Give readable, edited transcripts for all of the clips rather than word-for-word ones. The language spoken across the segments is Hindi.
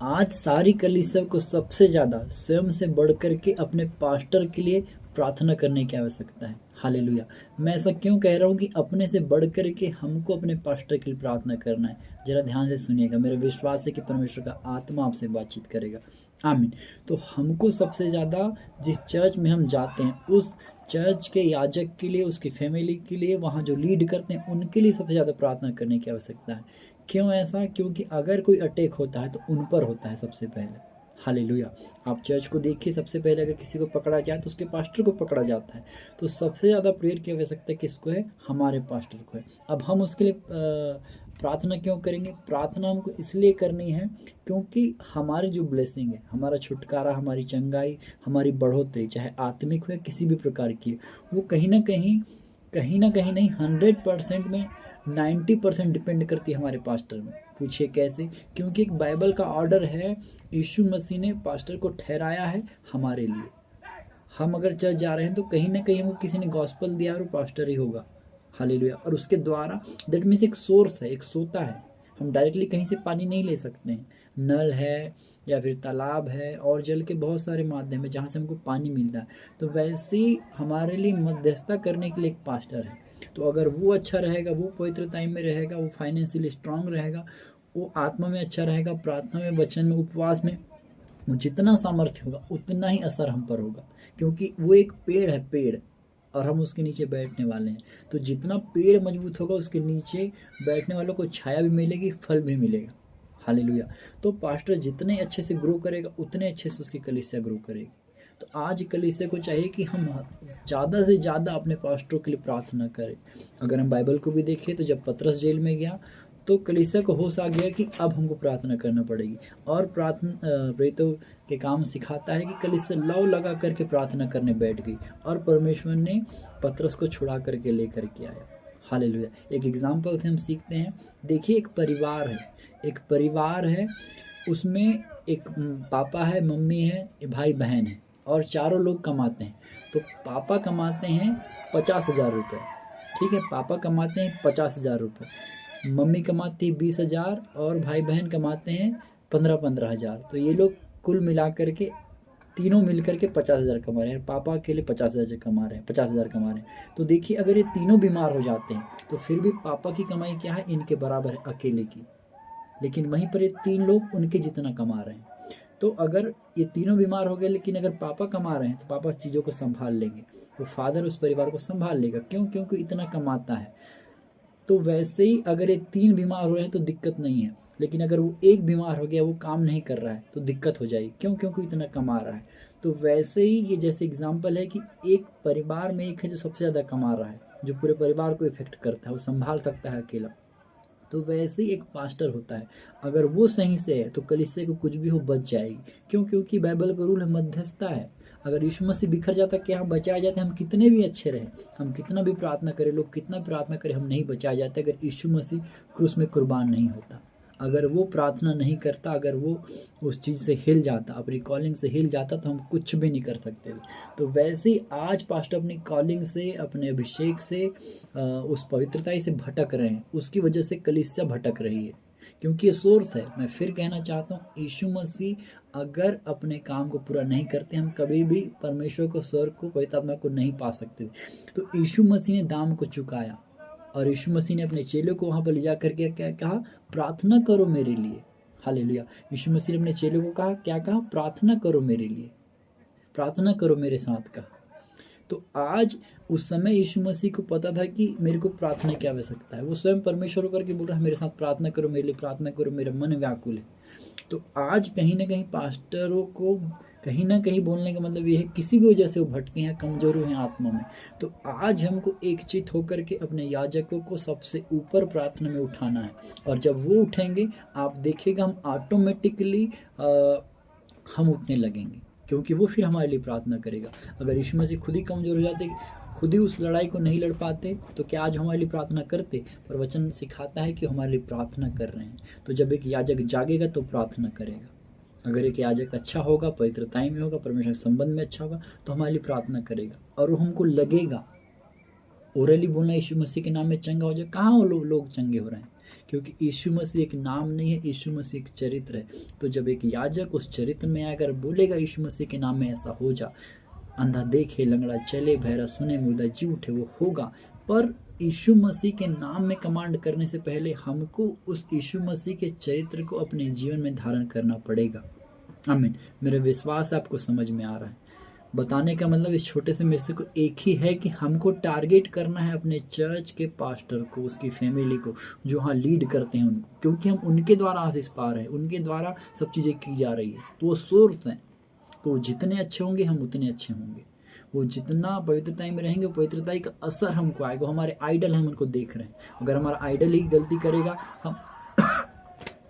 आज सारी कलीसिया को सबसे ज़्यादा स्वयं से बढ़कर के अपने पास्टर के लिए प्रार्थना करने की आवश्यकता है। हालेलुया। मैं ऐसा क्यों कह रहा हूँ कि अपने से बढ़ कर के हमको अपने पास्टर के लिए प्रार्थना करना है। ज़रा ध्यान से सुनिएगा, मेरा विश्वास है कि परमेश्वर का आत्मा आपसे बातचीत करेगा। आमीन। तो हमको सबसे ज़्यादा जिस चर्च में हम जाते हैं उस चर्च के याजक के लिए, उसकी फैमिली के लिए, वहाँ जो लीड करते हैं उनके लिए सबसे ज़्यादा प्रार्थना करने की आवश्यकता है। क्यों ऐसा? क्योंकि अगर कोई अटैक होता है तो उन पर होता है सबसे पहले। हालेलुया। आप चर्च को देखिए, सबसे पहले अगर किसी को पकड़ा जाए तो उसके पास्टर को पकड़ा जाता है। तो सबसे ज़्यादा प्रेयर की आवश्यकता किसको है? हमारे पास्टर को है। अब हम उसके लिए प्रार्थना क्यों करेंगे? प्रार्थना हमको इसलिए करनी है क्योंकि हमारी जो ब्लेसिंग है, हमारा छुटकारा, हमारी चंगाई, हमारी बढ़ोतरी, चाहे आत्मिक हो या किसी भी प्रकार की, वो कहीं ना कहीं नहीं 100% में 90% डिपेंड करती है हमारे पास्टर में। पूछिए कैसे? क्योंकि एक बाइबल का ऑर्डर है, यीशु मसीह ने पास्टर को ठहराया है हमारे लिए। हम अगर चर्च जा रहे हैं तो कहीं ना कहीं हमको किसी ने गॉस्पल दिया और वो पास्टर ही होगा। हालेलुया। और उसके द्वारा दैट मीन्स एक सोर्स है, एक सोता है। हम डायरेक्टली कहीं से पानी नहीं ले सकते हैं। नल है या फिर तालाब है और जल के बहुत सारे माध्यम है जहाँ से हमको पानी मिलता है। तो वैसे ही हमारे लिए मध्यस्थता करने के लिए एक पास्टर है। तो अगर वो अच्छा रहेगा, वो पवित्रता में रहेगा, वो फाइनेंशियली स्ट्रांग रहेगा, वो आत्मा में अच्छा रहेगा, प्रार्थना में, वचन में, उपवास में, वो जितना सामर्थ्य होगा उतना ही असर हम पर होगा। क्योंकि वो एक पेड़ है, पेड़, और हम उसके नीचे बैठने वाले हैं। तो जितना पेड़ मजबूत होगा उसके नीचे बैठने वालों को छाया भी मिलेगी, फल भी मिलेगा। हालेलुया। तो पास्टर जितने अच्छे से ग्रो करेगा उतने अच्छे से उसकी कलीसिया ग्रो करेगी। तो आज कलीसिया को चाहिए कि हम ज़्यादा से ज़्यादा अपने पास्टरों के लिए प्रार्थना करें। अगर हम बाइबल को भी देखें तो जब पतरस जेल में गया तो कलीसिया को होश आ गया कि अब हमको प्रार्थना करना पड़ेगी। और प्रार्थना प्रेरितों के काम सिखाता है कि कलीसिया लौ लगा करके प्रार्थना करने बैठ गई और परमेश्वर ने पतरस को छुड़ा करके लेकर के आया। हालेलुया। एक एग्जाम्पल से हम सीखते हैं। देखिए, एक परिवार है, उसमें एक पापा है, मम्मी है, भाई बहन है और चारों लोग कमाते हैं। तो पापा कमाते हैं 50,000 रुपये। ठीक है, पापा कमाते हैं 50,000 रुपये, मम्मी कमाती है 20,000 और भाई बहन कमाते हैं 15,000। तो ये लोग कुल मिला करके तीनों मिल करके 50,000 कमा रहे हैं। पापा अकेले 50,000 कमा रहे हैं, 50,000 कमा रहे हैं। तो देखिए, अगर ये तीनों बीमार हो जाते हैं तो फिर भी पापा की कमाई क्या है? इनके बराबर है, अकेले की। लेकिन वहीं पर ये तीन लोग उनके जितना कमा रहे हैं। तो अगर ये तीनों बीमार हो गए लेकिन अगर पापा कमा रहे हैं तो पापा चीज़ों को संभाल लेंगे, वो फादर उस परिवार को संभाल लेगा। क्यों? क्योंकि इतना कमाता है। तो वैसे ही अगर ये तीन बीमार हो रहे हैं तो दिक्कत नहीं है, लेकिन अगर वो एक बीमार हो गया, वो काम नहीं कर रहा है, तो दिक्कत हो जाएगी। क्यों? क्योंकि इतना कमा रहा है। तो वैसे ही ये जैसे एग्जाम्पल है कि एक परिवार में एक है जो सबसे ज़्यादा कमा रहा है, जो पूरे परिवार को इफेक्ट करता है, वो संभाल सकता है अकेला। तो वैसे ही एक पास्टर होता है, अगर वो सही से है तो कलीसिया को कुछ भी हो बच जाएगी। क्यों? क्योंकि बाइबल का रूल है, मध्यस्थता है। अगर यीशु मसीह बिखर जाता, क्या हम बचाए जाते? हम कितने भी अच्छे रहे, हम कितना भी प्रार्थना करें, लोग कितना प्रार्थना करें, हम नहीं बचाए जाते अगर यीशु मसीह क्रूस में कुर्बान नहीं होता। अगर वो प्रार्थना नहीं करता, अगर वो उस चीज़ से हिल जाता, अपनी कॉलिंग से हिल जाता, तो हम कुछ भी नहीं कर सकते थे। तो वैसे ही आज पास्टर अपनी कॉलिंग से, अपने अभिषेक से, उस पवित्रता से भटक रहे हैं। उसकी वजह से कलीसिया भटक रही है, क्योंकि ये सोर्स है। मैं फिर कहना चाहता हूँ, यीशु मसीह अगर अपने काम को पूरा नहीं करते, हम कभी भी परमेश्वर को, स्वर्ग को, पवित्र आत्मा को नहीं पा सकते। तो यीशु मसीह ने दाम को चुकाया और यीशु मसीह ने अपने चेलों को वहाँ पर ले जा करके क्या कहा? प्रार्थना करो मेरे लिए। हालेलुया। यीशु मसीह ने अपने चेलों को कहा, क्या कहा? प्रार्थना करो मेरे लिए, प्रार्थना करो मेरे साथ का। तो आज उस समय यीशु मसीह को पता था कि मेरे को प्रार्थना की आवश्यकता है। वो स्वयं परमेश्वर करके बोल रहा है, मेरे साथ प्रार्थना करो, मेरे लिए प्रार्थना करो, मेरा मन व्याकुल है। तो आज कहीं ना कहीं पास्टरों को कहीं ना कहीं बोलने का मतलब ये है, किसी भी वजह से वो भटके हैं, कमजोर हुए हैं आत्मा में, तो आज हमको एकचित होकर के अपने याजकों को सबसे ऊपर प्रार्थना में उठाना है। और जब वो उठेंगे, आप देखिएगा हम ऑटोमेटिकली हम उठने लगेंगे, क्योंकि वो फिर हमारे लिए प्रार्थना करेगा। अगर यीशु मसीह खुद ही कमज़ोर हो जाते, खुद ही उस लड़ाई को नहीं लड़ पाते, तो क्या आज हमारे लिए प्रार्थना करते? पर वचन सिखाता है कि हमारे लिए प्रार्थना कर रहे हैं। तो जब एक याजक जागेगा तो प्रार्थना करेगा। अगर एक याजक अच्छा होगा, पवित्रताई में होगा, परमेश्वर के संबंध में अच्छा होगा, तो हमारे लिए प्रार्थना करेगा। और वो हमको लगेगा, ओरली बोलना यीशु मसीह के नाम में चंगा हो जाए, कहाँ वो लोग चंगे हो रहे हैं? क्योंकि यीशु मसीह एक नाम नहीं है, यीशु मसीह एक चरित्र है। तो जब एक याजक उस चरित्र में आकर बोलेगा यीशु मसीह के नाम में ऐसा हो जा, अंधा देखे, लंगड़ा चले, बहरा सुने, मुर्दा जी उठे, वो होगा। पर यीशु मसीह के नाम में कमांड करने से पहले हमको उस यीशु मसीह के चरित्र को अपने जीवन में धारण करना पड़ेगा। आमीन। मेरा विश्वास आपको समझ में आ रहा है। बताने का मतलब इस छोटे से मैसेज को एक ही है कि हमको टारगेट करना है अपने चर्च के पास्टर को, उसकी फैमिली को, जो हाँ लीड करते हैं उनको, क्योंकि हम उनके द्वारा आशीष पा रहे हैं, उनके द्वारा सब चीज़ें की जा रही है। तो वो सोर्स हैं, तो वो जितने अच्छे होंगे हम उतने अच्छे होंगे। वो जितना पवित्रता में रहेंगे, पवित्रता का असर हमको आएगा। हमारे आइडल हम उनको देख रहे हैं। अगर हमारा आइडल ही गलती करेगा, हम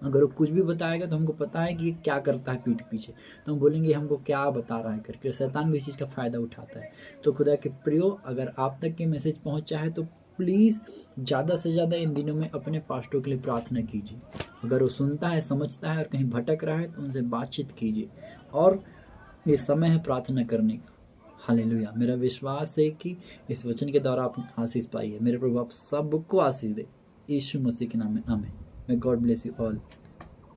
अगर वो कुछ भी बताएगा तो हमको पता है कि ये क्या करता है पीठ पीछे, तो हम बोलेंगे हमको क्या बता रहा है करके। शैतान भी इस चीज़ का फ़ायदा उठाता है। तो खुदा के प्रियो, अगर आप तक ये मैसेज पहुंचा है तो प्लीज़ ज़्यादा से ज़्यादा इन दिनों में अपने पास्टरों के लिए प्रार्थना कीजिए। अगर वो सुनता है, समझता है और कहीं भटक रहा है तो उनसे बातचीत कीजिए। और ये समय है प्रार्थना करने का। हालेलुया। मेरा विश्वास है कि इस वचन के द्वारा आपने आशीष पाई है। मेरे प्रभु आप सबको आशीष दे, यीशु मसीह के नाम में आमीन। May God bless you all.